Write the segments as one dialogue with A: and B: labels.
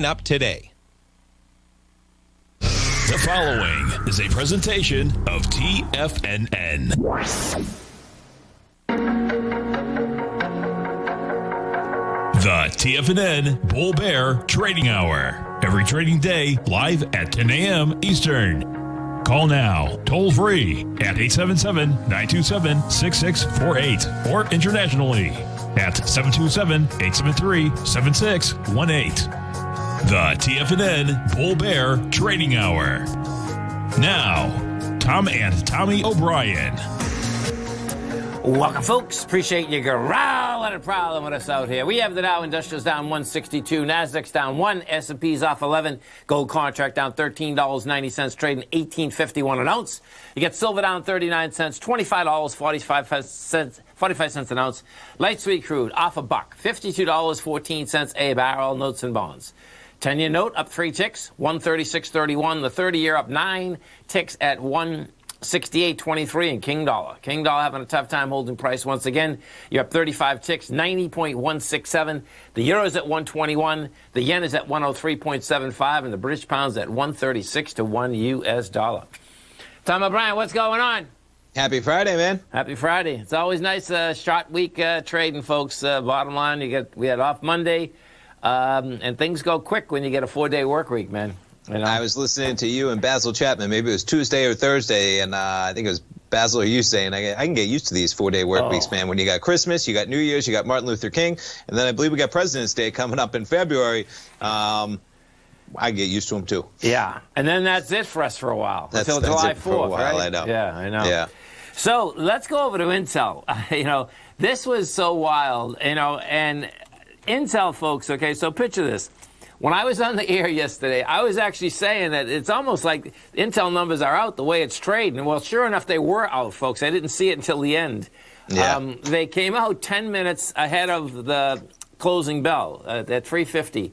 A: up today.
B: The following is a presentation of TFNN. The TFNN Bull Bear Trading Hour. Every trading day, live at 10 a.m. Eastern. Call now, toll free at 877-927-6648 or internationally at 727-873-7618. The TFNN Bull Bear Trading Hour. Now, Tom and Tommy O'Brien.
C: Welcome, folks. Appreciate you growling and prowling with us out here. We have the Dow Industrials down 162, Nasdaq's down 1, S&P's off 11, gold contract down $13.90, trading $18.51 an ounce. You get silver down 39 cents, $25.45 an ounce. Light sweet crude off $1, $52.14 a barrel. Notes and bonds. 10-year note up 3 ticks, 136.31. The 30-year up 9 ticks at 168.23. And King Dollar having a tough time holding price once again. You're up 35 ticks, 90.167. The euro's at 121. The yen is at 103.75, and the British pound's at 136 to 1 U.S. dollar. Tom O'Brien, what's going on?
A: Happy Friday, man.
C: Happy Friday. It's always nice short week trading, folks. Bottom line, we had off Monday. And things go quick when you get a 4-day work week, man. You know?
A: I was listening to you and Basil Chapman. Maybe it was Tuesday or Thursday, and I think it was Basil or you saying, I can get used to these 4-day work weeks, man. When you got Christmas, you got New Year's, you got Martin Luther King, and then I believe we got President's Day coming up in February. I get used to them, too.
C: Yeah, and then that's it for us for a while. Until July 4th,
A: for a while,
C: right?
A: I know.
C: Yeah, I know.
A: Yeah.
C: So let's go over to Intel. This was so wild, and Intel, folks, okay, so picture this. When I was on the air yesterday, I was actually saying that it's almost like Intel numbers are out the way it's trading. Well, sure enough, they were out, folks. I didn't see it until the end. Yeah. They came out 10 minutes ahead of the closing bell at 3:50.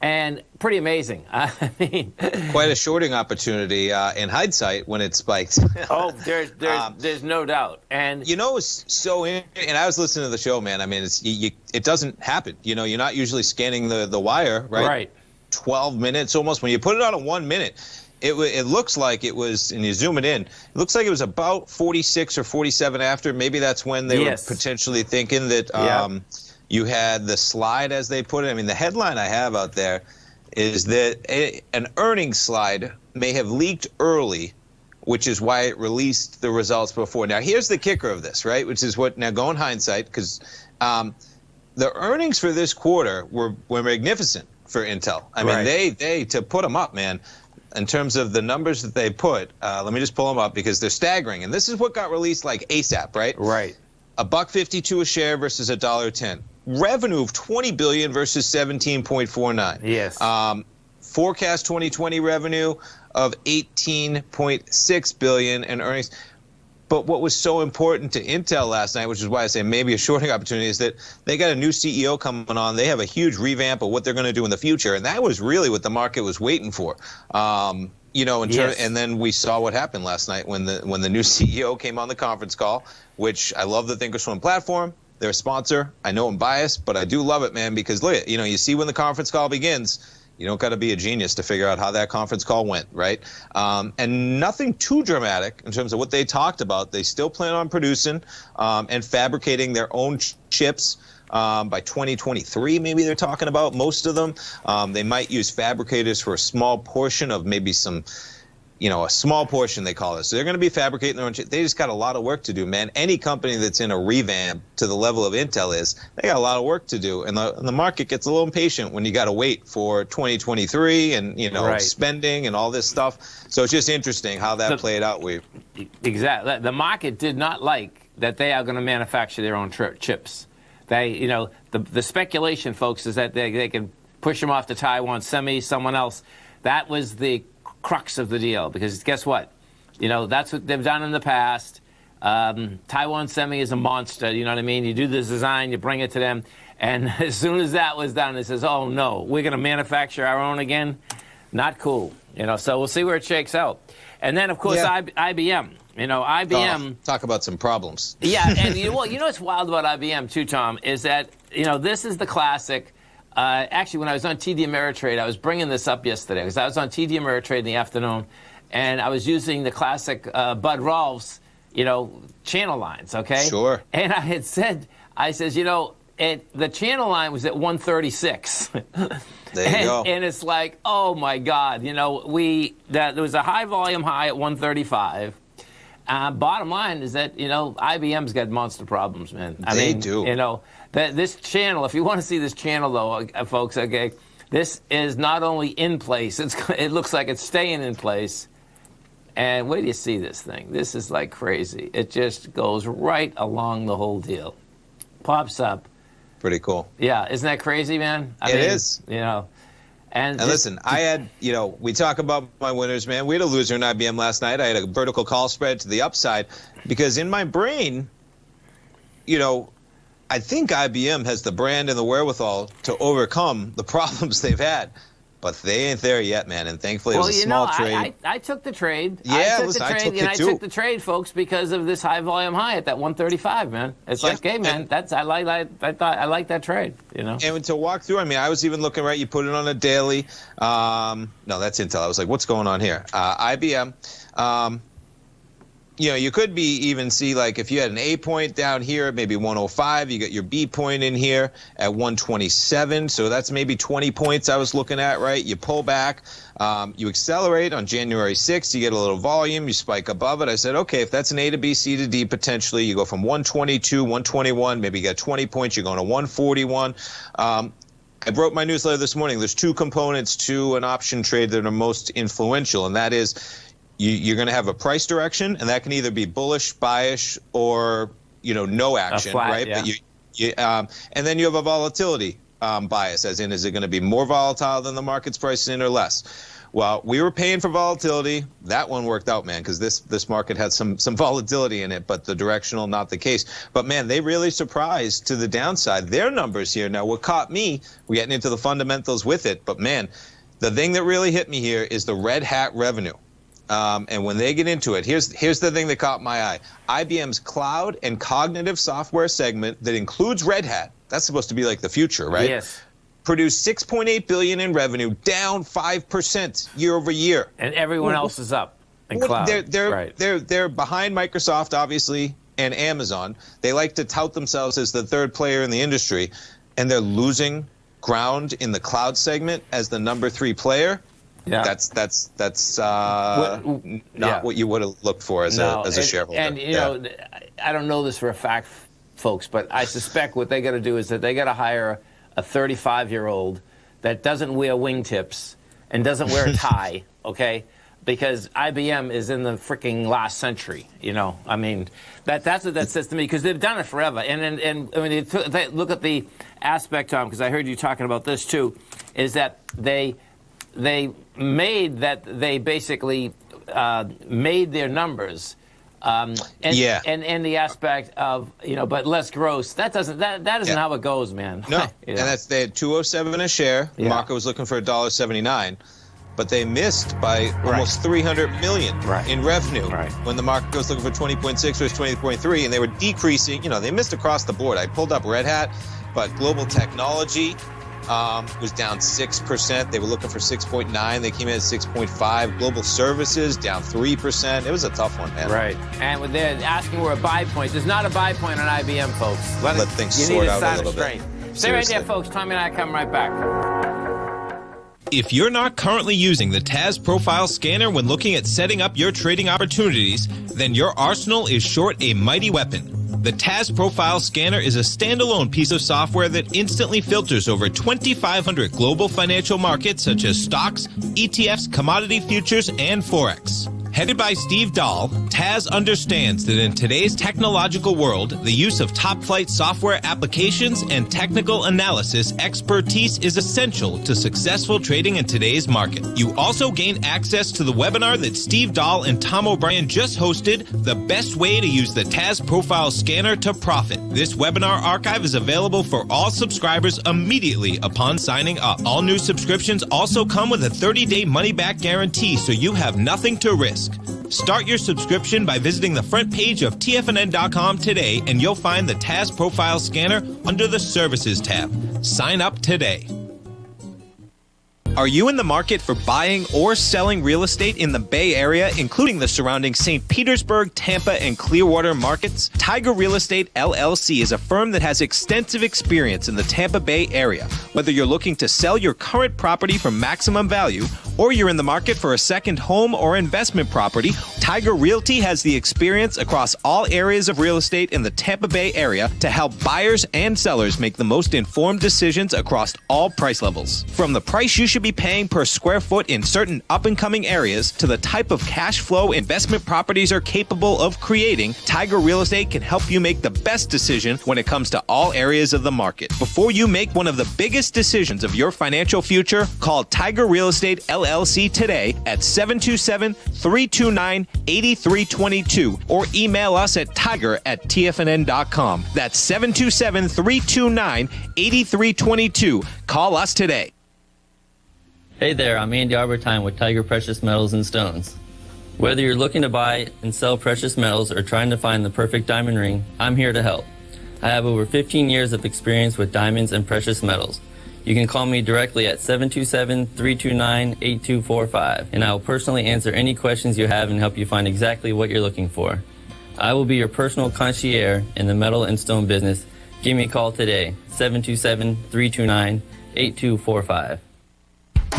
C: And pretty amazing. I mean,
A: quite a shorting opportunity in hindsight when it spiked.
C: Oh, there's no doubt. And
A: it's so. And I was listening to the show, man. I mean, it doesn't happen. You're not usually scanning the wire, right?
C: Right.
A: 12 minutes almost. When you put it on a 1 minute, it looks like it was, and you zoom it in, it looks like it was about 46 or 47 after. Maybe that's when they were potentially thinking that. You had the slide, as they put it. I mean, the headline I have out there is that an earnings slide may have leaked early, which is why it released the results before. Now, here's the kicker of this, right, which is what, now go in hindsight, because the earnings for this quarter were magnificent for Intel. I mean, they to put them up, man, in terms of the numbers that they put, let me just pull them up because they're staggering. And this is what got released like ASAP, right?
C: Right.
A: $1.52 a share versus $1.10. Revenue of $20 billion versus $17.49.
C: Yes.
A: Forecast 2020 revenue of $18.6 billion and earnings. But what was so important to Intel last night, which is why I say maybe a shorting opportunity, is that they got a new CEO coming on. They have a huge revamp of what they're going to do in the future, and that was really what the market was waiting for. And then we saw what happened last night when the new CEO came on the conference call, which I love the Thinkorswim platform. They're a sponsor. I know I'm biased, but I do love it, man, because look, you see when the conference call begins, you don't got to be a genius to figure out how that conference call went, right? And nothing too dramatic in terms of what they talked about. They still plan on producing and fabricating their own chips by 2023, maybe they're talking about, most of them. They might use fabricators for a small portion of maybe some, a small portion, they call it. So they're going to be fabricating their own chip. They just got a lot of work to do, man. Any company that's in a revamp to the level of Intel is, they got a lot of work to do. And the market gets a little impatient when you got to wait for 2023 and, spending and all this stuff. So it's just interesting how that played out.
C: Exactly. The market did not like that they are going to manufacture their own chips. They, the speculation, folks, is that they can push them off to Taiwan Semi, someone else. That was the crux of the deal, because guess what? That's what they've done in the past. Taiwan Semi is a monster, you know what I mean? You do this design, you bring it to them, and as soon as that was done, it says, oh, no, we're going to manufacture our own again? Not cool. So we'll see where it shakes out. And then, of course, IBM. IBM.
A: Talk about some problems.
C: Yeah, and what's wild about IBM, too, Tom, is that, this is the classic actually, when I was on TD Ameritrade, I was bringing this up yesterday because I was on TD Ameritrade in the afternoon, and I was using the classic Bud Rolfs, channel lines, okay?
A: Sure.
C: And I had said, the channel line was at 136.
A: There you go.
C: And it's like, oh my God, there was a high volume high at 135. Bottom line is that, IBM's got monster problems, man.
A: They do.
C: This channel, if you want to see this channel, though, folks, okay, this is not only in place, it looks like it's staying in place. And wait till you see this thing. This is like crazy. It just goes right along the whole deal. Pops up.
A: Pretty cool.
C: Yeah, isn't that crazy, man? I mean,
A: is. And listen, I had, we talk about my winners, man. We had a loser in IBM last night. I had a vertical call spread to the upside because in my brain, I think IBM has the brand and the wherewithal to overcome the problems they've had. But they ain't there yet, man. And thankfully, it was a small trade.
C: I took the trade.
A: Yeah,
C: I took the trade, folks, because of this high volume high at that 135, man. It's like, hey, man, I like that trade,
A: And to walk through, I was even looking, right, you put it on a daily. No, that's Intel. I was like, what's going on here? IBM. You could even see, like, if you had an A point down here at maybe 105, you got your B point in here at 127. So that's maybe 20 points I was looking at, right? You pull back, you accelerate on January 6th, you get a little volume, you spike above it. I said, okay, if that's an A to B, C to D, potentially, you go from 122, 121, maybe you got 20 points, you're going to 141. I wrote my newsletter this morning. There's two components to an option trade that are most influential, and that is you're going to have a price direction, and that can either be bullish, bearish, or no action,
C: flat,
A: right?
C: Yeah.
A: But and then you have a volatility bias, as in, is it going to be more volatile than the market's pricing in or less? Well, we were paying for volatility. That one worked out, man, because this market had some volatility in it, but the directional, not the case. But, man, they really surprised to the downside. Their numbers here, now what caught me, we're getting into the fundamentals with it, but, man, the thing that really hit me here is the Red Hat revenue. And when they get into it, here's the thing that caught my eye. IBM's cloud and cognitive software segment that includes Red Hat, that's supposed to be like the future, right?
C: Yes.
A: Produced $6.8 billion in revenue, down 5% year over year.
C: And everyone else is up in cloud.
A: They're behind Microsoft, obviously, and Amazon. They like to tout themselves as the third player in the industry, and they're losing ground in the cloud segment as the number 3 player. Yeah. That's not what you would have looked for as a shareholder.
C: And I don't know this for a fact, folks, but I suspect what they got to do is that they got to hire a 35-year-old that doesn't wear wingtips and doesn't wear a tie, okay? Because IBM is in the freaking last century, That's what that says to me, because they've done it forever. And look at the aspect, Tom, because I heard you talking about this too, is that they basically made their numbers, and the aspect of but less gross. That isn't how it goes, man.
A: No, and they had $207 a share. The market was looking for $1.79, but they missed by almost $300 million in revenue when the market was looking for 20.6 versus 20.3, and they were decreasing. They missed across the board. I pulled up Red Hat, but Global Technology was down 6%. They were looking for 6.9. They came in at 6.5. Global Services down 3%. It was a tough one, man.
C: Right. And when they're asking where a buy point, there's not a buy point on IBM, folks.
A: Let things sort out a little bit.
C: Stay right there, folks. Tommy and I come right back.
D: If you're not currently using the TAS Profile Scanner when looking at setting up your trading opportunities, then your arsenal is short a mighty weapon. The TAS Profile Scanner is a standalone piece of software that instantly filters over 2,500 global financial markets such as stocks, ETFs, commodity futures, and Forex. Headed by Steve Dahl, TAS understands that in today's technological world, the use of top-flight software applications and technical analysis expertise is essential to successful trading in today's market. You also gain access to the webinar that Steve Dahl and Tom O'Brien just hosted, The Best Way to Use the TAS Profile Scanner to Profit. This webinar archive is available for all subscribers immediately upon signing up. All new subscriptions also come with a 30-day money-back guarantee, so you have nothing to risk. Start your subscription by visiting the front page of TFNN.com today, and you'll find the TAS Profile Scanner under the Services tab. Sign up today. Are you in the market for buying or selling real estate in the Bay Area, including the surrounding St. Petersburg, Tampa, and Clearwater markets? Tiger Real Estate LLC is a firm that has extensive experience in the Tampa Bay area. Whether you're looking to sell your current property for maximum value, or you're in the market for a second home or investment property, Tiger Realty has the experience across all areas of real estate in the Tampa Bay area to help buyers and sellers make the most informed decisions across all price levels. From the price you should be paying per square foot in certain up-and-coming areas to the type of cash flow investment properties are capable of creating, Tiger Real Estate can help you make the best decision when it comes to all areas of the market. Before you make one of the biggest decisions of your financial future, call Tiger Real Estate LLC today at 727-329-8322 or email us at tiger@tfnn.com. That's 727-329-8322. Call us today.
E: Hey there, I'm Andy Arbertine with Tiger Precious Metals and Stones. Whether you're looking to buy and sell precious metals or trying to find the perfect diamond ring, I'm here to help. I have over 15 years of experience with diamonds and precious metals. You can call me directly at 727-329-8245, and I will personally answer any questions you have and help you find exactly what you're looking for. I will be your personal concierge in the metal and stone business. Give me a call today, 727-329-8245.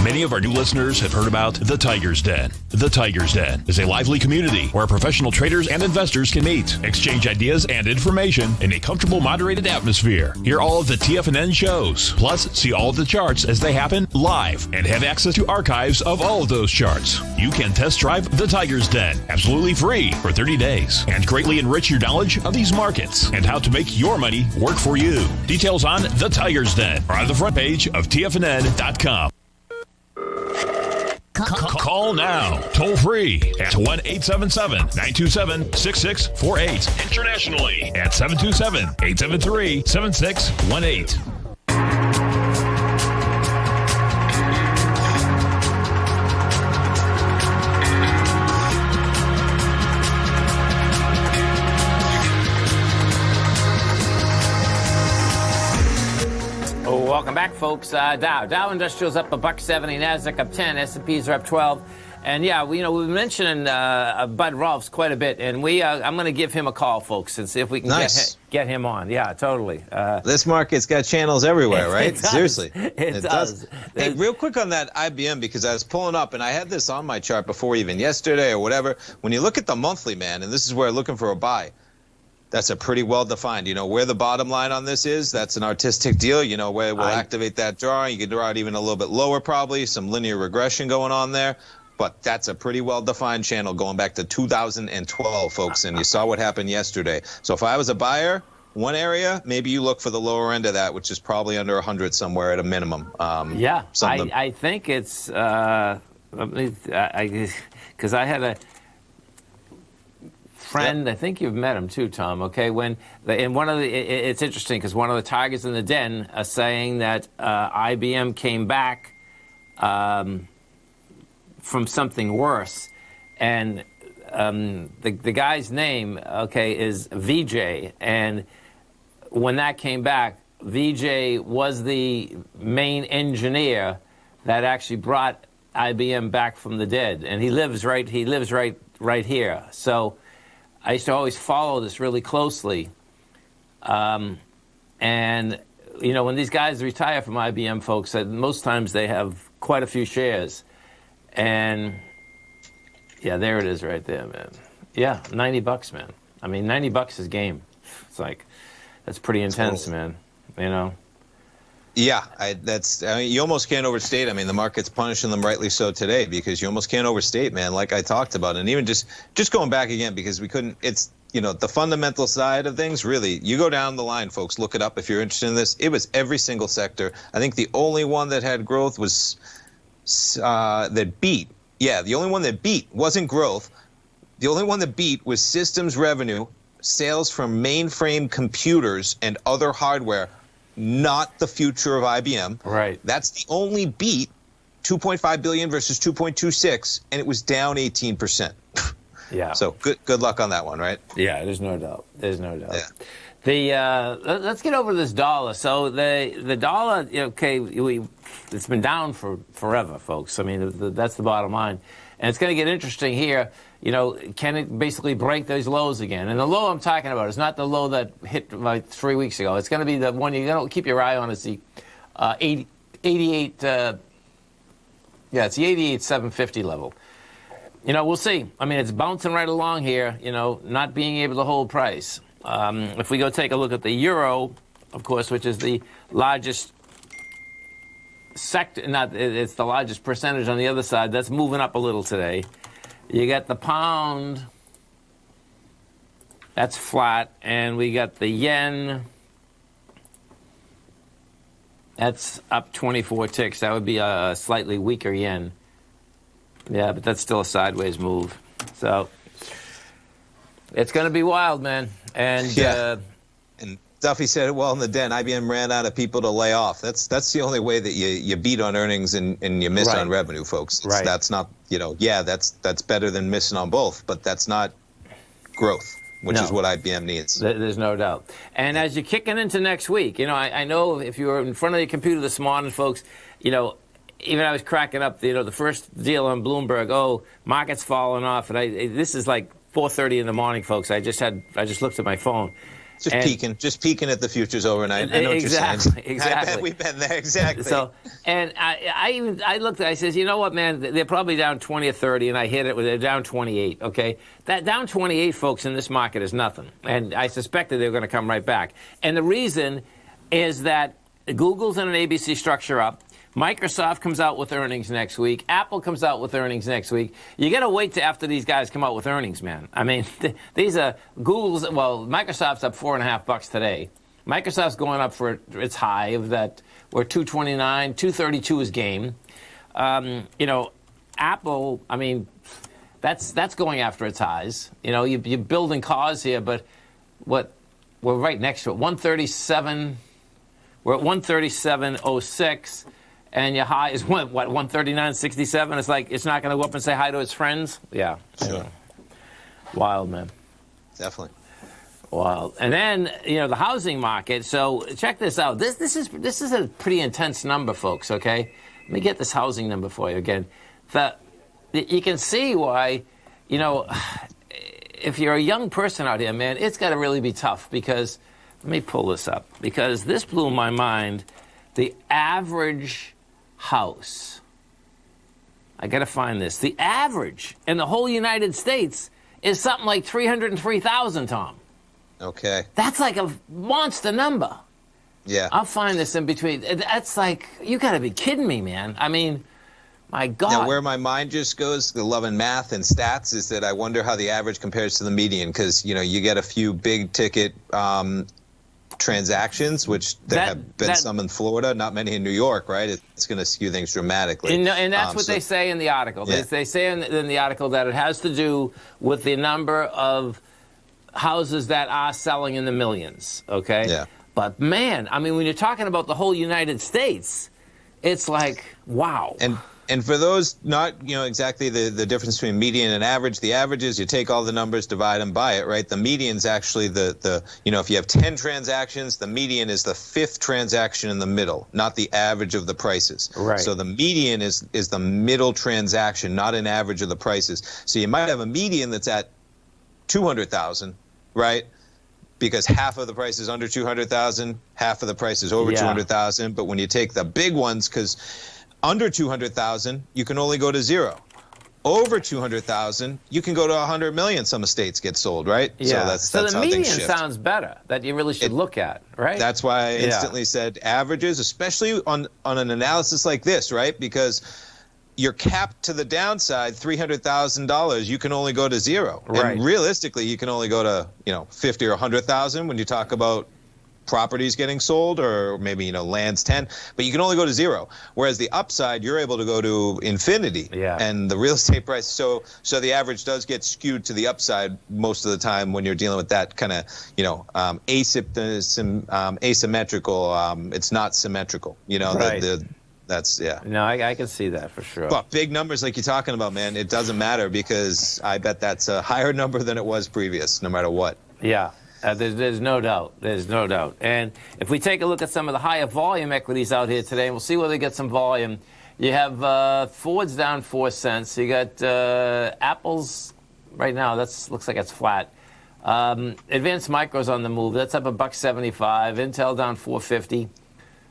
B: Many of our new listeners have heard about The Tiger's Den. The Tiger's Den is a lively community where professional traders and investors can meet, exchange ideas and information in a comfortable, moderated atmosphere. Hear all of the TFNN shows, plus see all of the charts as they happen live and have access to archives of all of those charts. You can test drive The Tiger's Den absolutely free for 30 days and greatly enrich your knowledge of these markets and how to make your money work for you. Details on The Tiger's Den are on the front page of TFNN.com. Call now, toll free at 1-877-927-6648. Internationally at 727-873-7618.
C: Welcome back, folks. Dow Industrials up $1.70, Nasdaq up 10, S&Ps are up 12, and yeah, we've been mentioning Bud Rolfs quite a bit, and I'm going to give him a call, folks, and see if we can get him on. Yeah, totally.
A: This market's got channels everywhere, right?
C: It does.
A: Seriously,
C: it does.
A: Hey, real quick on that IBM, because I was pulling up, and I had this on my chart before even yesterday or whatever. When you look at the monthly, man, and this is where I'm looking for a buy. That's a pretty well-defined. You know where the bottom line on this is? That's an artistic deal. You know where we'll activate that drawing. You can draw it even a little bit lower probably, some linear regression going on there. But that's a pretty well-defined channel going back to 2012, folks. And you saw what happened yesterday. So if I was a buyer, one area, maybe you look for the lower end of that, which is probably under 100 somewhere at a minimum.
C: Yeah, I think it's because I had a friend, I think you've met him too, Tom. Okay, it's interesting because one of the tigers in the den are saying that IBM came back from something worse, and the guy's name, is VJ, and when that came back, VJ was the main engineer that actually brought IBM back from the dead, and he lives right here. So I used to always follow this really closely. And, when these guys retire from IBM, folks, most times they have quite a few shares. And, yeah, there it is right there, man. Yeah, $90, man. I mean, $90 is game. It's like, that's pretty intense, man,
A: Yeah, you almost can't overstate. I mean, the market's punishing them rightly so today because you almost can't overstate, man, like I talked about. And even just going back again because we couldn't, it's, the fundamental side of things, really, you go down the line, folks, look it up if you're interested in this. It was every single sector. I think the only one that had growth was that beat. Yeah, the only one that beat wasn't growth. The only one that beat was systems revenue, sales from mainframe computers and other hardware, not the future of IBM.
C: Right.
A: That's the only beat, 2.5 billion versus 2.26, and it was down 18%.
C: Yeah.
A: So good luck on that one, right?
C: Yeah, there's no doubt. Yeah. Let's get over this dollar. So the dollar, okay, it's been down for forever, folks. I mean, that's the bottom line, and it's going to get interesting here. Can it basically break those lows again? And the low I'm talking about is not the low that hit like 3 weeks ago. It's going to be the one you're going to keep your eye on. Is the 88. It's the 88,750 level. We'll see. I mean, it's bouncing right along here. Not being able to hold price. If we go take a look at the euro, of course, which is the largest sector, it's the largest percentage on the other side, that's moving up a little today. You got the pound, that's flat, and we got the yen, that's up 24 ticks. That would be a slightly weaker yen. Yeah, but that's still a sideways move. So it's going to be wild, man. And
A: and Duffy said it well in the den. IBM ran out of people to lay off. That's the only way that you beat on earnings and you miss on revenue, folks.
C: Right.
A: That's not, that's better than missing on both, but that's not growth, which is what IBM needs.
C: There's no doubt. And as you're kicking into next week, I know if you were in front of your computer this morning, folks, even I was cracking up, the first deal on Bloomberg, market's falling off. And this is like 4:30 in the morning, folks. I just looked at my phone.
A: Just peeking at the futures overnight. I know what you're saying.
C: Exactly.
A: I bet we've been there. Exactly.
C: So, and I looked at it, I says, you know what, man, they're probably down 20 or 30, and I hit it with they're down 28, okay? That down 28, folks, in this market is nothing. And I suspected they were going to come right back. And the reason is that Google's in an ABC structure up. Microsoft comes out with earnings next week. Apple comes out with earnings next week. You got to wait till after these guys come out with earnings, man. I mean, these are Microsoft's up $4.50 today. Microsoft's going up for its high of that, where 229, 232 is game. Apple, I mean, that's going after its highs. You're building cause here, but we're right next to it. 137, we're at 137.06. And your high is what 139.67? It's like it's not going to go up and say hi to its friends. Yeah,
A: sure.
C: Wild, man.
A: Definitely.
C: Wild. And then the housing market. So check this out. This is a pretty intense number, folks. Okay, let me get this housing number for you again. You can see why. If you're a young person out here, man, it's got to really be tough because let me pull this up because this blew my mind. The average house, I got to find this. The average in the whole United States is something like 303,000, Tom.
A: Okay.
C: That's like a monster number.
A: Yeah.
C: I'll find this in between. That's like, you got to be kidding me, man. I mean, my God.
A: Now, where my mind just goes, the loving math and stats, is that I wonder how the average compares to the median because, you get a few big ticket transactions, which there have been some in Florida, not many in New York, right? It's going to skew things dramatically.
C: And that's what they say in the article.
A: Yeah.
C: They say in the article that it has to do with the number of houses that are selling in the millions, okay?
A: Yeah.
C: But, man, I mean, when you're talking about the whole United States, it's like, wow.
A: And for those not, exactly the difference between median and average, the average is you take all the numbers, divide them by it, right? The median's actually if you have 10 transactions, the median is the 5th transaction in the middle, not the average of the prices.
C: Right.
A: So the median is the middle transaction, not an average of the prices. So you might have a median that's at 200,000, right? Because half of the price is under 200,000, half of the price is over 200,000. But when you take the big ones, because under 200,000, you can only go to 0. Over 200,000, you can go to 100 million. Some estates get sold, right?
C: Yeah.
A: So that's
C: the
A: how
C: median
A: things shift.
C: sounds better. That you really should look at, right?
A: That's why I instantly said averages, especially on an analysis like this, right? Because you're capped to the downside, $300,000. You can only go to 0,
C: right.
A: And realistically, you can only go to 50 or 100,000 when you talk about properties getting sold, or maybe land's 10, but you can only go to 0. Whereas the upside, you're able to go to infinity.
C: Yeah.
A: And the real estate price, so the average does get skewed to the upside most of the time when you're dealing with that kind of asymmetrical. It's not symmetrical.
C: Right.
A: That's
C: No, I can see that for sure.
A: But big numbers like you're talking about, man, it doesn't matter because I bet that's a higher number than it was previous, no matter what.
C: Yeah. There's no doubt. There's no doubt. And if we take a look at some of the higher volume equities out here today, and we'll see whether they get some volume. You have Ford's down 4 cents. You got Apple's right now. Looks like it's flat. Advanced Micro's on the move. That's up $1.75. Intel down 4.50.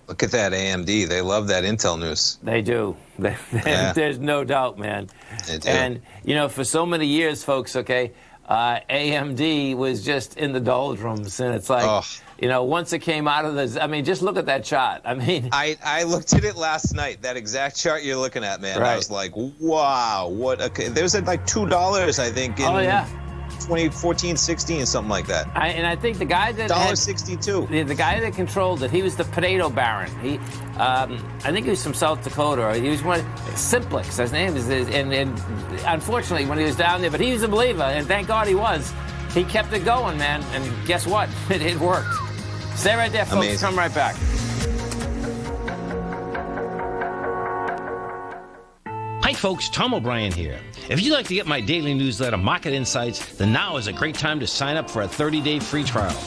A: Look at that AMD. They love that Intel news.
C: They do. There's no doubt, man.
A: They do.
C: And, you know, for so many years, folks, okay, AMD was just in the doldrums. And it's like, you know, once it came out of this, I mean, just look at that chart. I mean,
A: I looked at it last night, that exact chart you're looking at, man.
C: Right.
A: I was like, wow, there's at like $2, I think, in 2014, 16, something like that.
C: I think the guy that
A: $1.62.
C: the guy that controlled it, he was the potato baron. I think he was from South Dakota. Or he was one Simplex. His name is, and unfortunately, when he was down there, but he was a believer, and thank God he was. He kept it going, man, and guess what? It worked. Stay right there, folks.
A: Amazing.
C: Come right back.
F: Hi folks, Tom O'Brien here. If you'd like to get my daily newsletter, Market Insights, then now is a great time to sign up for a 30-day free trial.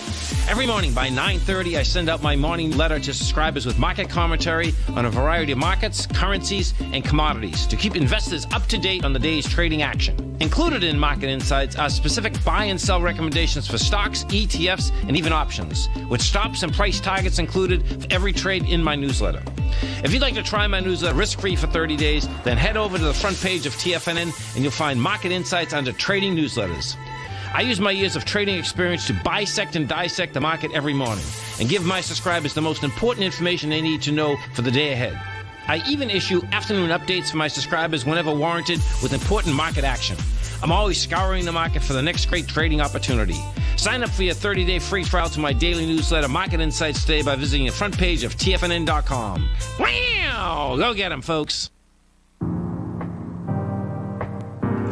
F: Every morning by 9:30, I send out my morning letter to subscribers with market commentary on a variety of markets, currencies, and commodities to keep investors up to date on the day's trading action. Included in Market Insights are specific buy and sell recommendations for stocks, ETFs, and even options, with stops and price targets included for every trade in my newsletter. If you'd like to try my newsletter risk-free for 30 days, then head over to the front page of TFNN and you'll find Market Insights under Trading Newsletters. I use my years of trading experience to bisect and dissect the market every morning and give my subscribers the most important information they need to know for the day ahead. I even issue afternoon updates for my subscribers whenever warranted with important market action. I'm always scouring the market for the next great trading opportunity. Sign up for your 30-day free trial to my daily newsletter, Market Insights, today by visiting the front page of TFNN.com. Wow! Go get 'em, folks.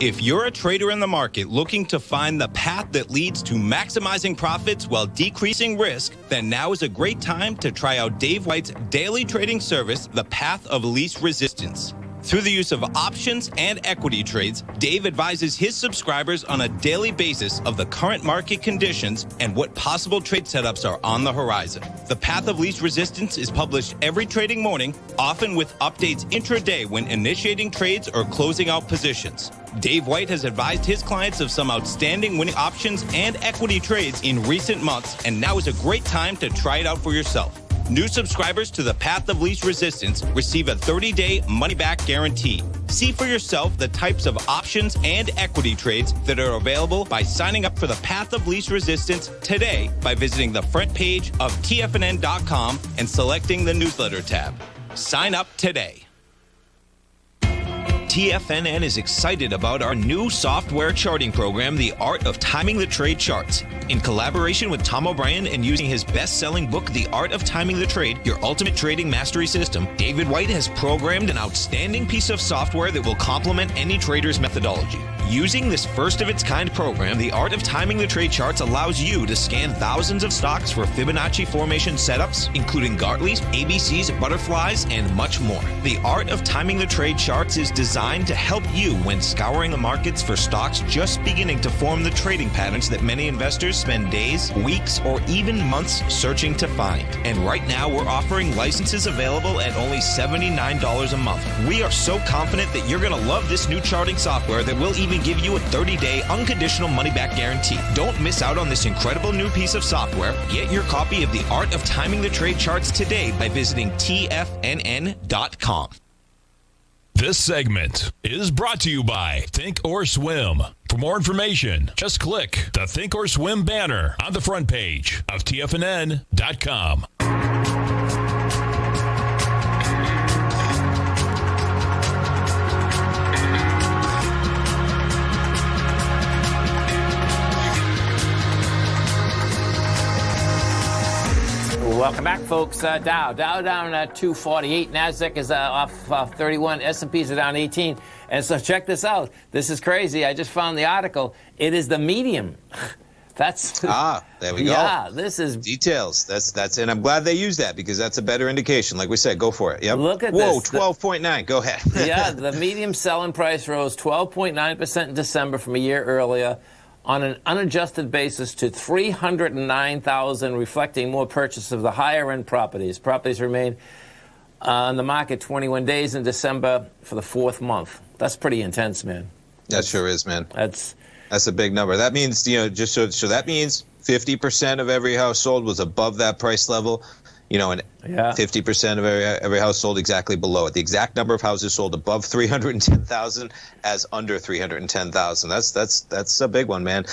D: If you're a trader in the market looking to find the path that leads to maximizing profits while decreasing risk, then now is a great time to try out Dave White's daily trading service, The Path of Least Resistance. Through the use of options and equity trades, Dave advises his subscribers on a daily basis of the current market conditions and what possible trade setups are on the horizon. The Path of Least Resistance is published every trading morning, often with updates intraday when initiating trades or closing out positions. Dave White has advised his clients of some outstanding winning options and equity trades in recent months, and now is a great time to try it out for yourself. New subscribers to the Path of Least Resistance receive a 30-day money-back guarantee. See for yourself the types of options and equity trades that are available by signing up for the Path of Least Resistance today by visiting the front page of TFNN.com and selecting the newsletter tab. Sign up today. TFNN is excited about our new software charting program, The Art of Timing the Trade Charts. In collaboration with Tom O'Brien and using his best-selling book, The Art of Timing the Trade, Your Ultimate Trading Mastery System, David White has programmed an outstanding piece of software that will complement any trader's methodology. Using this first-of-its-kind program, The Art of Timing the Trade Charts allows you to scan thousands of stocks for Fibonacci formation setups, including Gartley's, ABC's, butterflies, and much more. The Art of Timing the Trade Charts is designed to help you when scouring the markets for stocks just beginning to form the trading patterns that many investors spend days, weeks, or even months searching to find. And right now, we're offering licenses available at only $79 a month. We are so confident that you're going to love this new charting software that will even give you a 30-day unconditional money-back guarantee. Don't miss out on this incredible new piece of software. Get your copy of The Art of Timing the Trade Charts today by visiting TFNN.com.
B: This segment is brought to you by Think or Swim. For more information, just click the Think or Swim banner on the front page of TFNN.com.
C: Welcome back, folks. Dow down at 248. NASDAQ is off 31. S&Ps are down 18. And so check this out. This is crazy. I just found the article. It is the medium. That's
A: there we go.
C: Yeah, this is
A: details. That's and I'm glad they use that because that's a better indication. Like we said, go for it. Yep.
C: Look at
A: this.
C: this.
A: 12.9. Go ahead.
C: Yeah, the medium selling price rose 12.9% in December from a year earlier. on an unadjusted basis to 309,000, reflecting more purchase of the higher-end properties. Properties remain on the market 21 days in December for the fourth month. That's pretty intense, man.
A: That sure is, man.
C: That's
A: a big number. That means, just so that means 50% of every house sold was above that price level, and 50% of every house sold exactly below it. The exact number of houses sold above 310,000 as under 310,000. That's a big one, man.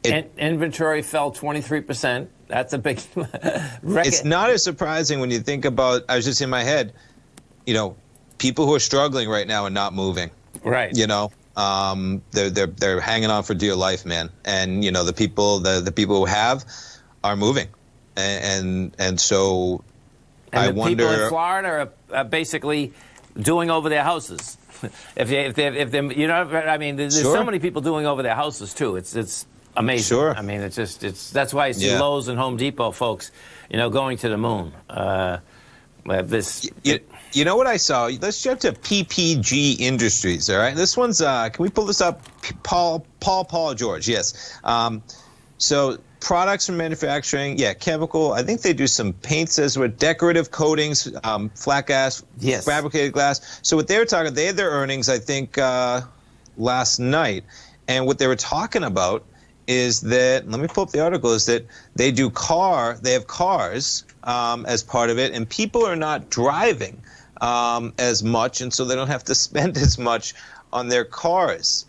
C: Inventory fell 23%. That's a big record.
A: It's not as surprising when you think about, I was just in my head, people who are struggling right now and not moving.
C: Right.
A: They're hanging on for dear life, man. And the people who have are moving, and so I
C: the
A: wonder.
C: People in Florida are basically doing over their houses. if they I mean, there's so many people doing over their houses too. It's amazing.
A: Sure.
C: I mean, that's why you see Lowe's and Home Depot folks, going to the moon.
A: You know what I saw? Let's jump to PPG Industries, all right? This one's, can we pull this up? Paul George, yes. So products from manufacturing, chemical. I think they do some paints as well, decorative coatings, flat glass, fabricated glass. So what they were talking, they had their earnings, I think, last night. And what they were talking about is that, let me pull up the article, is that they have cars as part of it, and people are not driving as much, and so they don't have to spend as much on their cars.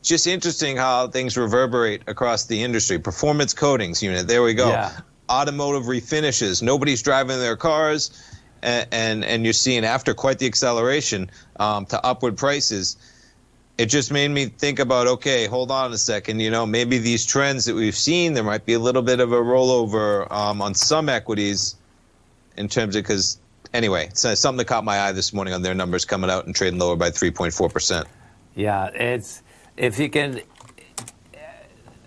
A: Just interesting how things reverberate across the industry. Performance coatings unit, there we go.
C: Yeah.
A: Automotive refinishes, nobody's driving their cars, and you're seeing, after quite the acceleration to upward prices, it just made me think about, okay, hold on a second, maybe these trends that we've seen, there might be a little bit of a rollover on some equities in terms of, because anyway, it's something that caught my eye this morning on their numbers coming out and trading lower by 3.4%.
C: Yeah, if you can,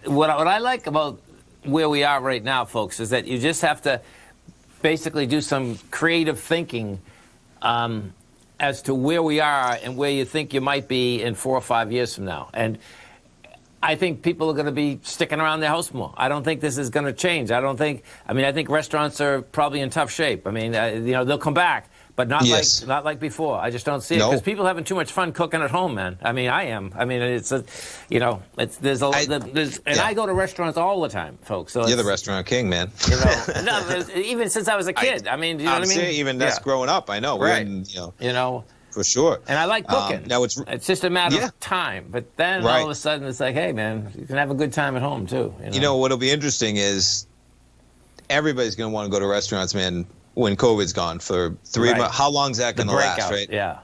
C: what I like about where we are right now, folks, is that you just have to basically do some creative thinking as to where we are and where you think you might be in 4 or 5 years from now. And I think people are going to be sticking around their house more. I don't think this is going to change. I think restaurants are probably in tough shape. I mean, they'll come back, but not like before. I just don't see it, because people are having too much fun cooking at home, man. I mean, I am. I mean, I go to restaurants all the time, folks. So
A: you're the restaurant king, man.
C: Even since I was a kid. I mean, you know what I mean?
A: Even that's growing up. I know.
C: Right.
A: For sure.
C: And I like booking.
A: Now
C: it's just a matter of time. But then all of a sudden it's like, hey, man, you can have a good time at home too.
A: What'll be interesting is everybody's going to want to go to restaurants, man, when COVID's gone for 3 months. How long is that going to last, right?
C: Yeah.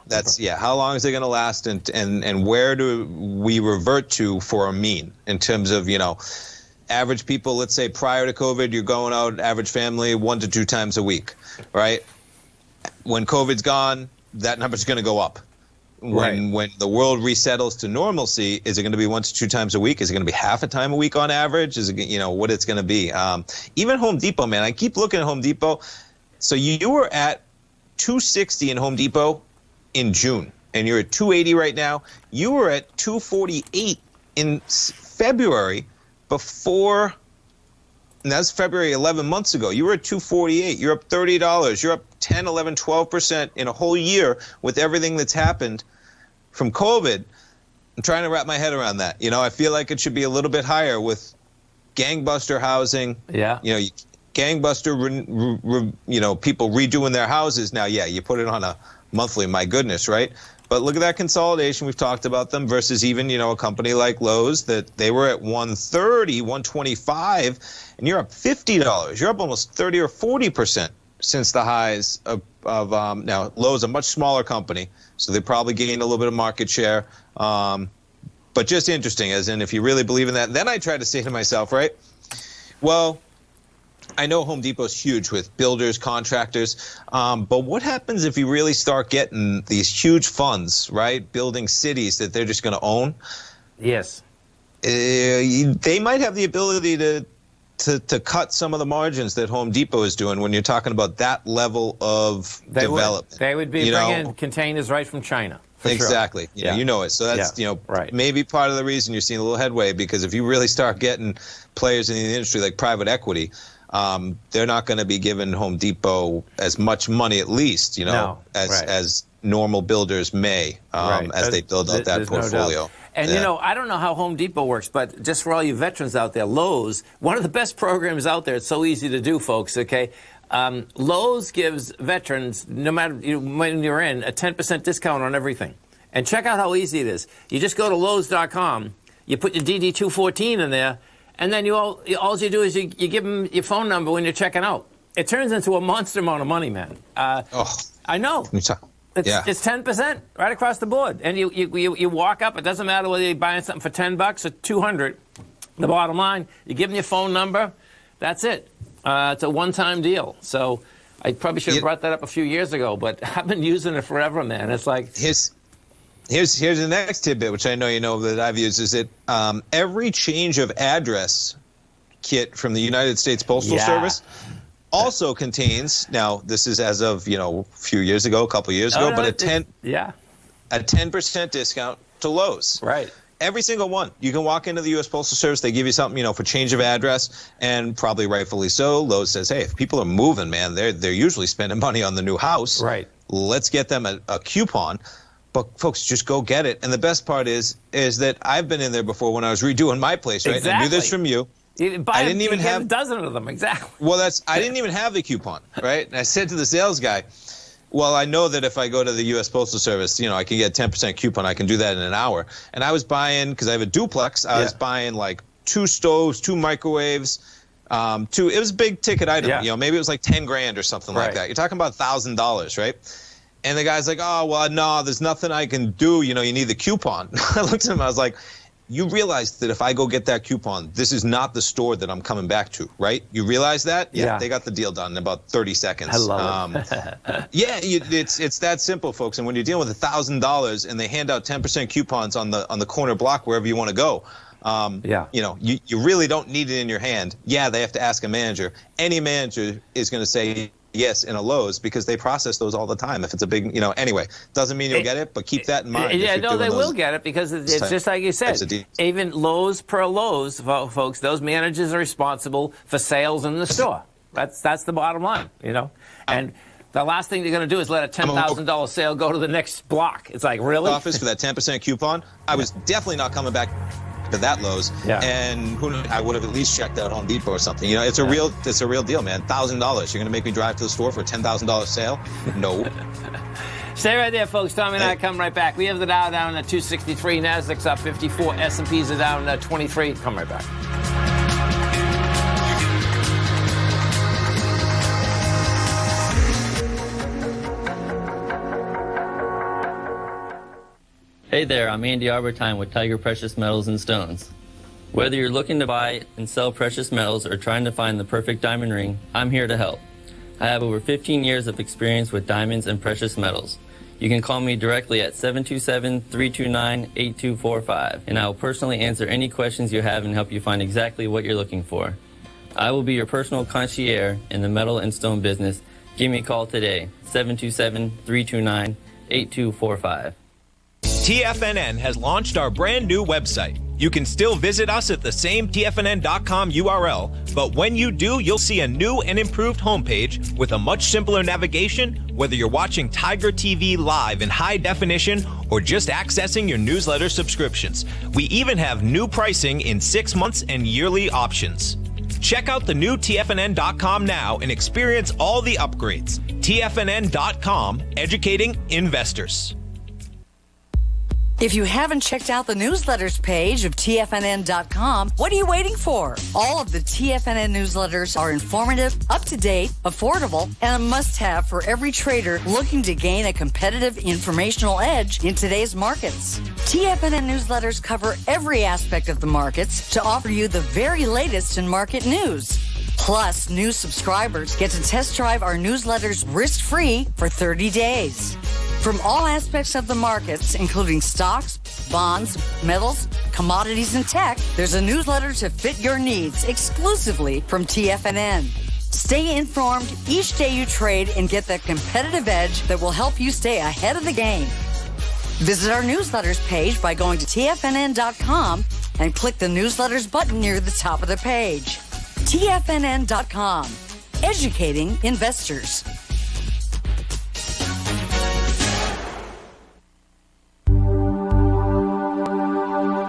A: How long is it going to last, and where do we revert to for a mean in terms of, average people, let's say prior to COVID, you're going out, average family, 1 to 2 times a week, right? When COVID's gone, that number's going to go up. When the world resettles to normalcy, is it going to be 1 to 2 times a week? Is it going to be half a time a week on average? Is it, what it's going to be? Even Home Depot, man, I keep looking at Home Depot. So you were at 260 in Home Depot in June, and you're at 280 right now. You were at 248 in February before. And that's February 11 months ago. You were at 248. You're up $30. You're up 10, 11, 12% in a whole year with everything that's happened from COVID. I'm trying to wrap my head around that. I feel like it should be a little bit higher with gangbuster housing.
C: Yeah.
A: Gangbuster, people redoing their houses. Now, you put it on a monthly, my goodness, right? But look at that consolidation. We've talked about them versus even, a company like Lowe's that they were at 130, 125, and you're up $50. You're up almost 30 or 40% since the highs of now, Lowe's a much smaller company, so they probably gained a little bit of market share. But just interesting, as in if you really believe in that. Then I try to say to myself, right, well, I know Home Depot's huge with builders, contractors, but what happens if you really start getting these huge funds, right, building cities that they're just going to own?
C: Yes.
A: They might have the ability to to cut some of the margins that Home Depot is doing when you're talking about that level of development.
C: They would be bringing containers right from China.
A: Exactly.
C: Sure.
A: You know it. So that's,
C: right.
A: maybe part of the reason you're seeing a little headway, because if you really start getting players in the industry like private equity, they're not going to be giving Home Depot as much money, at least, as normal builders may, as they build out that portfolio.
C: No, and, I don't know how Home Depot works, but just for all you veterans out there, Lowe's, one of the best programs out there. It's so easy to do, folks, okay? Lowe's gives veterans, no matter when you're in, a 10% discount on everything. And check out how easy it is. You just go to Lowe's.com, you put your DD214 in there, and then all you do is you give them your phone number when you're checking out. It turns into a monster amount of money, man. I know. It's 10% right across the board. And you walk up. It doesn't matter whether you're buying something for $10 or $200. The bottom line, you give them your phone number. That's it. It's a one-time deal. So I probably should have brought that up a few years ago, but I've been using it forever, man. It's like...
A: Here's the next tidbit, which I know you know that I've used, is that every change of address kit from the United States Postal Service also contains, now this is as of, a few years ago, a couple years ago, but a 10% discount to Lowe's.
C: Right.
A: Every single one. You can walk into the U.S. Postal Service. They give you something, for change of address, and probably rightfully so. Lowe's says, hey, if people are moving, man, they're usually spending money on the new house.
C: Right.
A: Let's get them a coupon. But folks, just go get it. And the best part is that I've been in there before when I was redoing my place, right?
C: Exactly.
A: I knew this from you.
C: I didn't even have a dozen of them. Exactly.
A: Well, I didn't even have the coupon, right? And I said to the sales guy, well, I know that if I go to the U.S. Postal Service, I can get 10% coupon. I can do that in an hour. And I was buying, because I have a duplex, I was buying like 2 stoves, 2 microwaves, it was a big ticket item. Maybe it was like 10 grand or something like that. You're talking about $1,000, right? And the guy's like, oh, well, no, there's nothing I can do. You need the coupon. I looked at him. I was like, you realize that if I go get that coupon, this is not the store that I'm coming back to, right? You realize that? Yeah. They got the deal done in about 30 seconds.
C: I love it.
A: It's that simple, folks. And when you're dealing with $1,000 and they hand out 10% coupons on the corner block wherever you want to go, you really don't need it in your hand. Yeah, they have to ask a manager. Any manager is going to say yes in a Lowe's because they process those all the time. If it's a big, anyway, doesn't mean you'll get it, but keep that in mind.
C: Yeah, no, they will get it because it's just like you said. Even Lowe's per Lowe's, folks, those managers are responsible for sales in the store. That's the bottom line, And the last thing they're going to do is let a $10,000 sale go to the next block. It's like, really?
A: Office for that 10% coupon. I was definitely not coming back to that Lowe's, and I would have at least checked out Home Depot or something. It's a real deal, man. $1,000. You're going to make me drive to the store for a $10,000 sale? No.
C: Stay right there, folks. Tommy and I come right back. We have the Dow down at 263, Nasdaq's up 54, S&Ps are down at 23. Come right back.
E: Hey there, I'm Andy Arbertine with Tiger Precious Metals and Stones. Whether you're looking to buy and sell precious metals or trying to find the perfect diamond ring, I'm here to help. I have over 15 years of experience with diamonds and precious metals. You can call me directly at 727-329-8245, and I will personally answer any questions you have and help you find exactly what you're looking for. I will be your personal concierge in the metal and stone business. Give me a call today, 727-329-8245.
D: TFNN has launched our brand new website. You can still visit us at the same TFNN.com URL, but when you do, you'll see a new and improved homepage with a much simpler navigation, whether you're watching Tiger TV live in high definition or just accessing your newsletter subscriptions. We even have new pricing in 6 months and yearly options. Check out the new TFNN.com now and experience all the upgrades. TFNN.com, educating investors.
G: If you haven't checked out the newsletters page of TFNN.com, what are you waiting for? All of the TFNN newsletters are informative, up-to-date, affordable, and a must-have for every trader looking to gain a competitive informational edge in today's markets. TFNN newsletters cover every aspect of the markets to offer you the very latest in market news. Plus, new subscribers get to test drive our newsletters risk-free for 30 days. From all aspects of the markets, including stocks, bonds, metals, commodities, and tech, there's a newsletter to fit your needs exclusively from TFNN. Stay informed each day you trade and get that competitive edge that will help you stay ahead of the game. Visit our newsletters page by going to TFNN.com and click the newsletters button near the top of the page. TFNN.com, educating investors.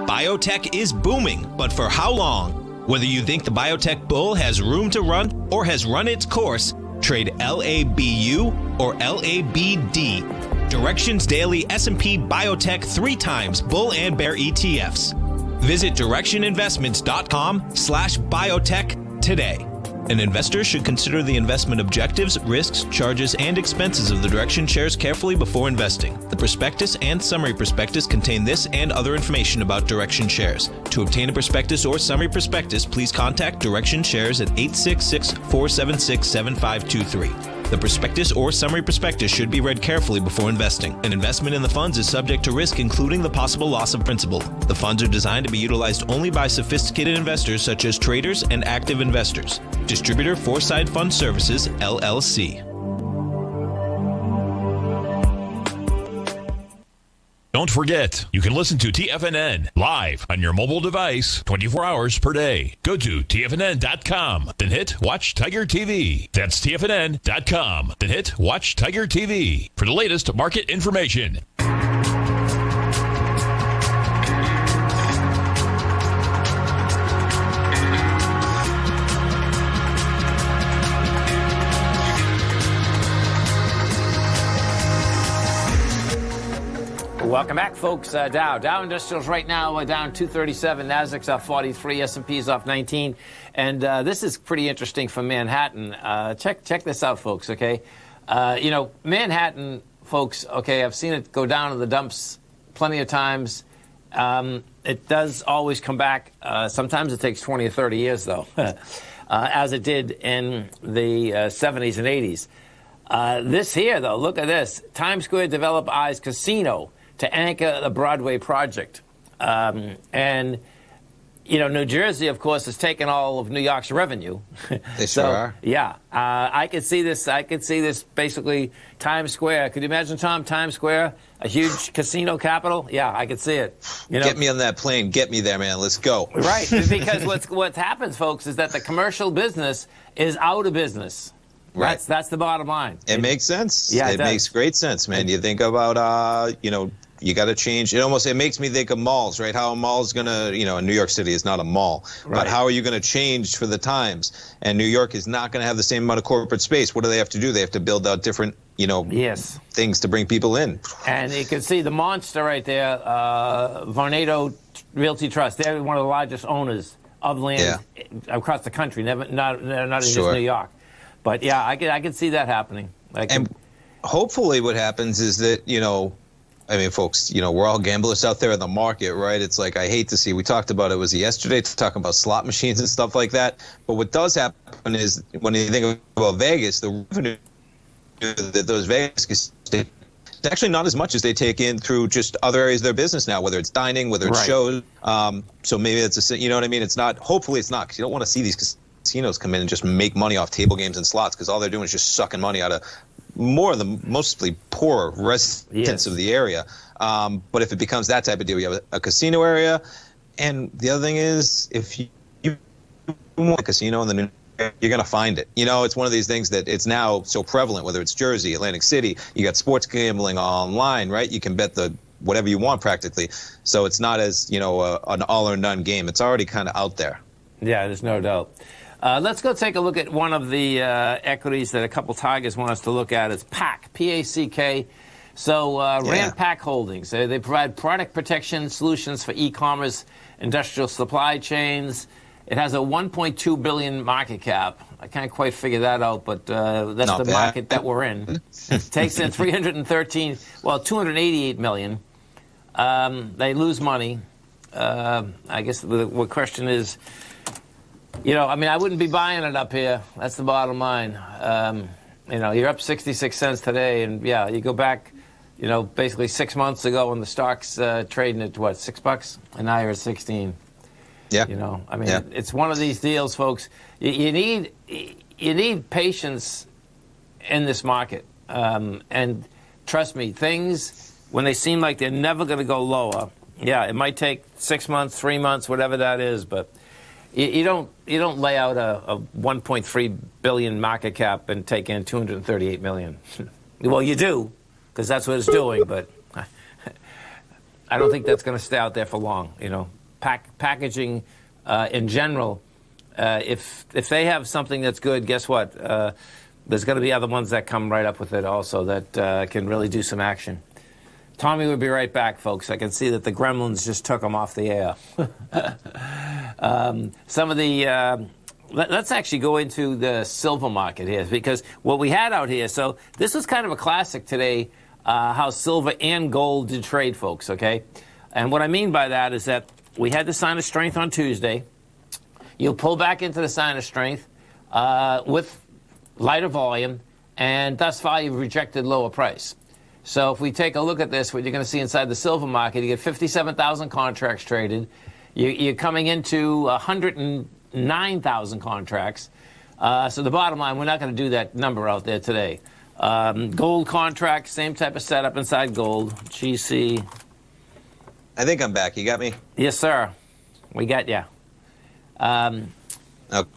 D: Biotech is booming, but for how long? Whether you think the biotech bull has room to run or has run its course, trade LABU or LABD. Directions Daily S&P Biotech 3 times bull and bear ETFs. Visit directioninvestments.com/biotech today. An investor should consider the investment objectives, risks, charges, and expenses of the Direction shares carefully before investing. The prospectus and summary prospectus contain this and other information about Direction shares. To obtain a prospectus or summary prospectus, please contact Direction shares at 866-476-7523. The prospectus or summary prospectus should be read carefully before investing. An investment in the funds is subject to risk, including the possible loss of principal. The funds are designed to be utilized only by sophisticated investors such as traders and active investors. Distributor Foreside Fund Services, LLC.
B: Don't forget, you can listen to TFNN live on your mobile device 24 hours per day. Go to TFNN.com, then hit Watch Tiger TV. That's TFNN.com, then hit Watch Tiger TV for the latest market information.
C: Welcome back, folks. Dow Industrials right now down 237. Nasdaq's off 43. S&P's off 19. And this is pretty interesting for Manhattan. Check this out, folks. Okay, Manhattan, folks. Okay, I've seen it go down in the dumps plenty of times. It does always come back. Sometimes it takes 20 or 30 years, though, as it did in the 70s and 80s. This here, though, look at this. Times Square Develop Eyes Casino to anchor the Broadway project. And, New Jersey, of course, has taken all of New York's revenue.
A: They sure are.
C: Yeah. I could see this. Basically Times Square. Could you imagine, Tom, Times Square, a huge casino capital? Yeah, I could see it.
A: Get me on that plane. Get me there, man. Let's go.
C: Right. Because what happens, folks, is that the commercial business is out of business.
A: Right.
C: That's the bottom line.
A: It makes sense.
C: Yeah,
A: it makes great sense, man. You think about, you got to change. It makes me think of malls, right? How a mall's going to, New York City is not a mall. Right. But how are you going to change for the times? And New York is not going to have the same amount of corporate space. What do they have to do? They have to build out different,
C: yes,
A: things to bring people in.
C: And you can see the monster right there, Vornado Realty Trust. They're one of the largest owners of land across the country, not in just New York. But, yeah, I can see that happening.
A: And hopefully what happens is that, folks, we're all gamblers out there in the market, right? It's like, I hate to see, we talked about it, was yesterday, to talk about slot machines and stuff like that. But what does happen is, when you think about Vegas, the revenue that those Vegas, it's actually not as much as they take in through just other areas of their business now, whether it's dining, whether it's shows. So maybe it's you know what I mean? It's not, hopefully it's not, because you don't want to see these casinos come in and just make money off table games and slots, because all they're doing is just sucking money out of more of the mostly poor residents of the area. But if it becomes that type of deal, you have a casino area. And the other thing is, if you want a casino in the new area, you're going to find it. It's one of these things that it's now so prevalent, whether it's Jersey, Atlantic City, you got sports gambling online, right? You can bet whatever you want practically. So it's not as, an all or none game. It's already kind of out there.
C: Yeah, there's no doubt. Let's go take a look at one of the equities that a couple Tigers want us to look at. It's PAC, P-A-C-K. So Rand PAC Holdings, they provide product protection solutions for e-commerce, industrial supply chains. It has a $1.2 billion market cap. I can't quite figure that out, but that's the market that we're in. It takes in $288 million. They lose money. I guess the question is, I wouldn't be buying it up here. That's the bottom line. You're up 66 cents today, and you go back basically 6 months ago when the stock's trading at what, $6, and now you're at 16.
A: Yeah.
C: It's one of these deals, folks. You need patience in this market, and trust me, things when they seem like they're never going to go lower. Yeah, it might take 6 months, 3 months, whatever that is, but you don't lay out a 1.3 billion market cap and take in 238 million. Well, you do, because that's what it's doing, but I don't think that's going to stay out there for long. Packaging in general, if they have something that's good, guess what? There's going to be other ones that come right up with it also that can really do some action. Tommy will be right back, folks. I can see that the gremlins just took him off the air. Some of the... let's actually go into the silver market here, because what we had out here, so this was kind of a classic today, how silver and gold did trade, folks, okay? And what I mean by that is that we had the sign of strength on Tuesday. You'll pull back into the sign of strength with lighter volume, and thus far you've rejected lower price. So if we take a look at this, what you're going to see inside the silver market, you get 57,000 contracts traded. You're coming into 109,000 contracts. So the bottom line, we're not going to do that number out there today. Gold contract, same type of setup inside gold. GC.
A: I think I'm back. You got me?
C: Yes, sir. We got you.
A: Okay.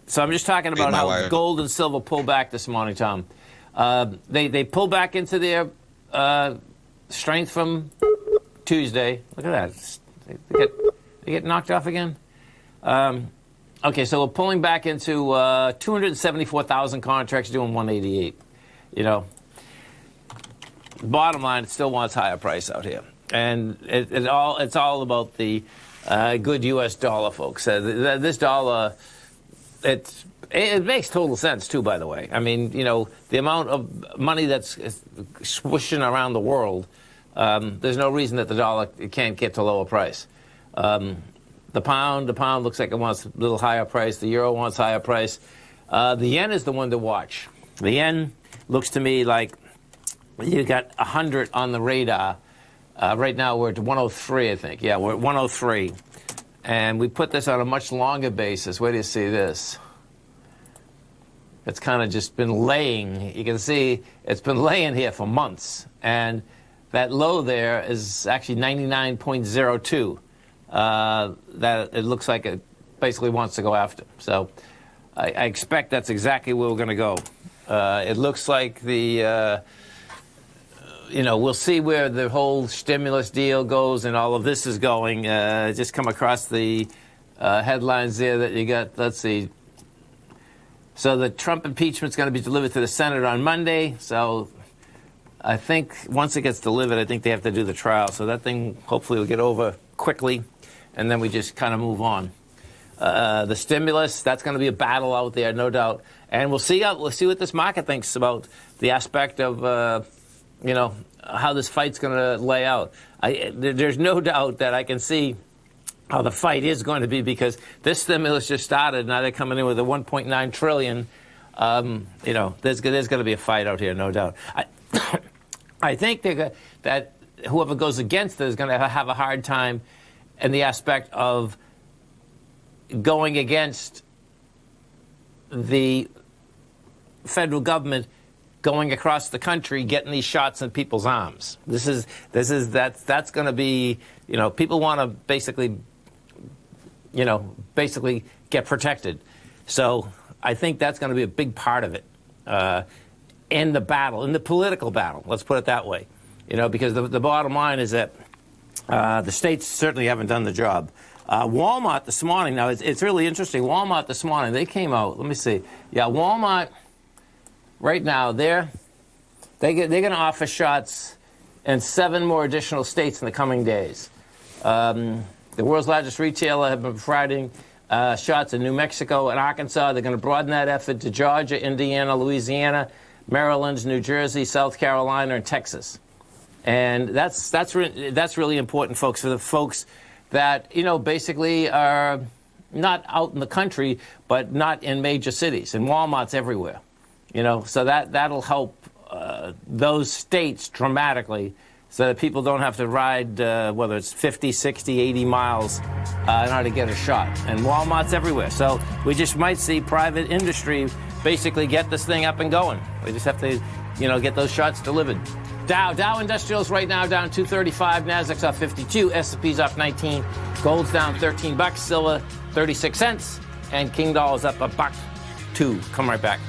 C: So I'm just talking about how gold and silver pull back this morning, Tom. They pull back into their strength from Tuesday. Look at that. They get knocked off again. Okay, so we're pulling back into 274,000 contracts doing 188. Bottom line, it still wants higher price out here. And it's all about the good U.S. dollar, folks. This dollar, it makes total sense, too, by the way. I mean, the amount of money that's swooshing around the world, there's no reason that the dollar can't get to lower price. The pound looks like it wants a little higher price. The euro wants higher price. The yen is the one to watch. The yen looks to me like you got 100 on the radar. Right now we're at 103, I think. Yeah, we're at 103. And we put this on a much longer basis. Where do you see this? It's kind of just been laying. You can see it's been laying here for months. And that low there is actually 99.02. That it looks like it basically wants to go after. So I expect that's exactly where we're going to go. It looks like we'll see where the whole stimulus deal goes and all of this is going. Just come across the headlines there that you got. Let's see. So the Trump impeachment is going to be delivered to the Senate on Monday. So I think once it gets delivered, I think they have to do the trial. So that thing hopefully will get over quickly, and then we just kind of move on. The stimulus, that's going to be a battle out there, no doubt. And we'll see what this market thinks about the aspect of, how this fight's going to lay out. There's no doubt that I can see how the fight is going to be, because this stimulus just started. Now they're coming in with a 1.9 trillion. There's going to be a fight out here, no doubt. I think that whoever goes against it is going to have a hard time in the aspect of going against the federal government going across the country, getting these shots in people's arms. That's going to be, people want to basically get protected. So I think that's going to be a big part of it in the battle, in the political battle. Let's put it that way, because the bottom line is that the states certainly haven't done the job. Walmart this morning, now it's really interesting. Walmart this morning, they came out. Let me see. Yeah, Walmart. Right now, they're going to offer shots in 7 more additional states in the coming days. The world's largest retailer have been providing shots in New Mexico and Arkansas. They're going to broaden that effort to Georgia, Indiana, Louisiana, Maryland, New Jersey, South Carolina, and Texas. And that's really important, folks, for the folks that basically are not out in the country, but not in major cities. And Walmart's everywhere. So that'll help those states dramatically so that people don't have to ride, whether it's 50, 60, 80 miles in order to get a shot. And Walmart's everywhere. So we just might see private industry basically get this thing up and going. We just have to, get those shots delivered. Dow Industrials right now down 235, Nasdaq's up 52, S&P's up 19, gold's down $13, silver 36 cents, and King Dollar's up $1.02. Come right back.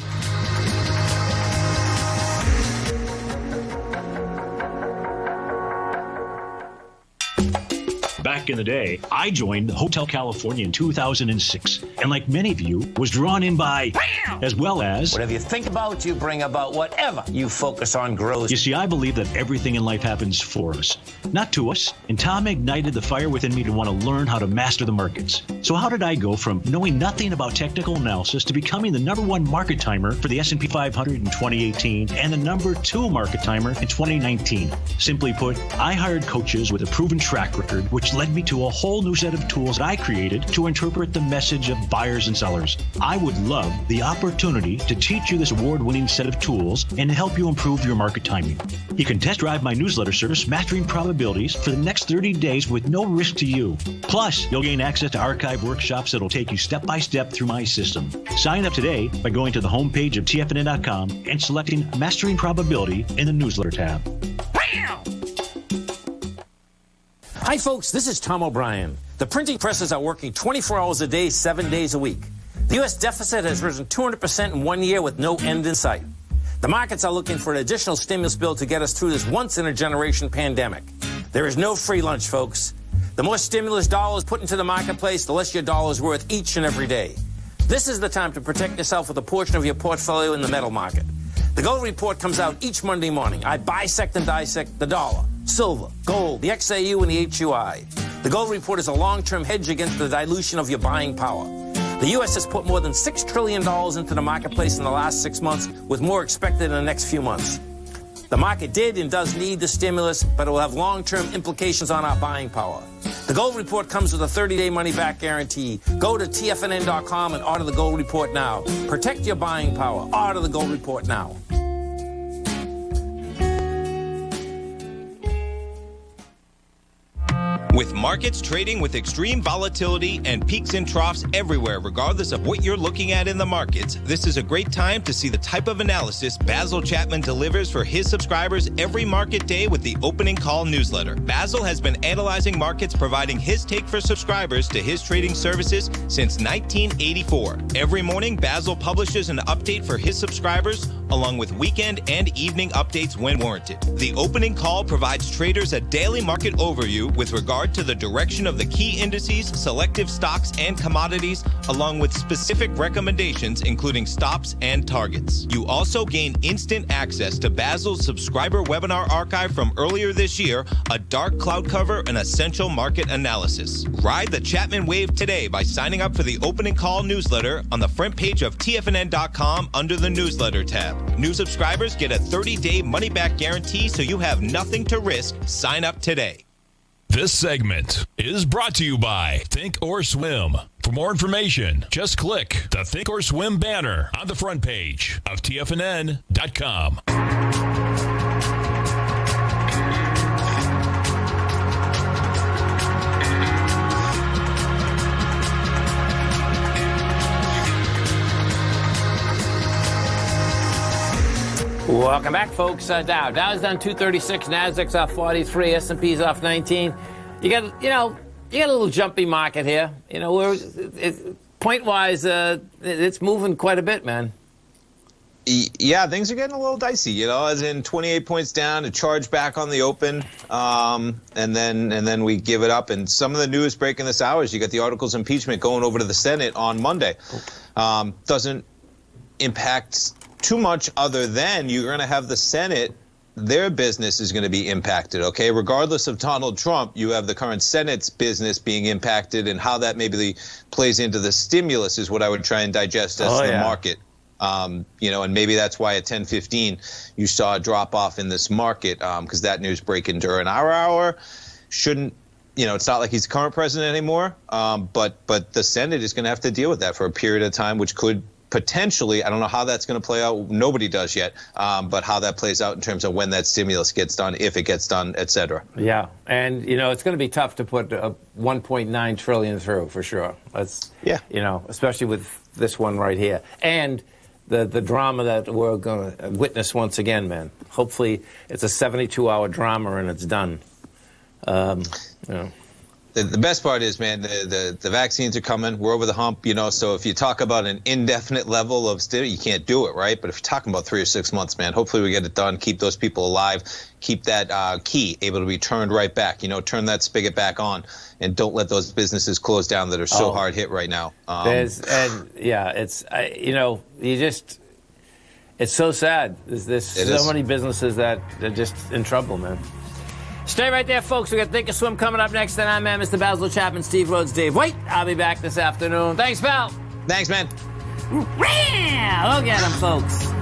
H: Back in the day, I joined Hotel California in 2006, and like many of you, was drawn in by, as well as...
I: Whatever you think about, you bring about. Whatever you focus on grows.
H: You see, I believe that everything in life happens for us, not to us. And Tom ignited the fire within me to want to learn how to master the markets. So how did I go from knowing nothing about technical analysis to becoming the #1 market timer for the S&P 500 in 2018 and the #2 market timer in 2019? Simply put, I hired coaches with a proven track record, which led me to a whole new set of tools that I created to interpret the message of buyers and sellers. I would love the opportunity to teach you this award-winning set of tools and to help you improve your market timing. You can test drive my newsletter service, Mastering Probabilities, for the next 30 days with no risk to you. Plus, you'll gain access to archive workshops that'll take you step by step through my system. Sign up today by going to the homepage of TFNN.com and selecting Mastering Probability in the newsletter tab.
C: Hi, folks. This is Tom O'Brien. The printing presses are working 24 hours a day, 7 days a week. The U.S. deficit has risen 200% in 1 year with no end in sight. The markets are looking for an additional stimulus bill to get us through this once-in-a-generation pandemic. There is no free lunch, folks. The more stimulus dollars put into the marketplace, the less your dollar is worth each and every day. This is the time to protect yourself with a portion of your portfolio in the metal market. The Gold Report comes out each Monday morning. I bisect and dissect the dollar, silver, gold, the XAU, and the HUI. The Gold Report is a long-term hedge against the dilution of your buying power. The U.S. has put more than $6 trillion into the marketplace in the last 6 months, with more expected in the next few months. The market did and does need the stimulus, but it will have long-term implications on our buying power. The Gold Report comes with a 30-day money-back guarantee. Go to TFNN.com and order the Gold Report now. Protect your buying power. Order the Gold Report now.
D: With markets trading with extreme volatility and peaks and troughs everywhere, regardless of what you're looking at in the markets, this is a great time to see the type of analysis Basil Chapman delivers for his subscribers every market day with the Opening Call newsletter. Basil has been analyzing markets, providing his take for subscribers to his trading services since 1984. Every morning, Basil publishes an update for his subscribers, along with weekend and evening updates when warranted. The Opening Call provides traders a daily market overview with regard to the direction of the key indices, selective stocks, and commodities, along with specific recommendations, including stops and targets. You also gain instant access to Basil's subscriber webinar archive from earlier this year, a dark cloud cover, and essential market analysis. Ride the Chapman wave today by signing up for the Opening Call newsletter on the front page of TFNN.com under the newsletter tab. New subscribers get a 30-day money-back guarantee, so you have nothing to risk. Sign up today.
B: This segment is brought to you by Think or Swim. For more information, just click the Think or Swim banner on the front page of TFNN.com.
C: Welcome back, folks. Dow's down 236, Nasdaq's off 43, S&P's off 19. You got a little jumpy market here. Point-wise, it's moving quite a bit, man.
A: Yeah, things are getting a little dicey, as in 28 points down, a charge back on the open, and then we give it up. And some of the news breaking this hour is you got the articles of impeachment going over to the Senate on Monday. Doesn't impact too much other than you're going to have the Senate, their business is going to be impacted, okay? Regardless of Donald Trump, you have the current Senate's business being impacted, and how that maybe plays into the stimulus is what I would try and digest as the market. And maybe that's why at 10:15 you saw a drop off in this market, because that news breaking during our hour shouldn't, it's not like he's the current president anymore, but the Senate is going to have to deal with that for a period of time, which could potentially, I don't know how that's going to play out. Nobody does yet, but how that plays out in terms of when that stimulus gets done, if it gets done, et cetera.
C: Yeah, and it's going to be tough to put 1.9 trillion through for sure. That's especially with this one right here, and the drama that we're going to witness once again, man. Hopefully, it's a 72-hour drama and it's done.
A: The best part is, man, the vaccines are coming. We're over the hump, so if you talk about an indefinite level of stimulus, you can't do it, right? But if you're talking about 3 or 6 months, man, hopefully we get it done, keep those people alive, keep that key able to be turned right back, turn that spigot back on, and don't let those businesses close down that are so hard hit right now.
C: It's so sad. There's so many businesses that are just in trouble, man. Stay right there, folks. We got Think or Swim coming up next. And I'm Mr. Basil Chapman, Steve Rhodes, Dave White. I'll be back this afternoon. Thanks, pal.
A: Thanks, man.
C: Look at him, folks.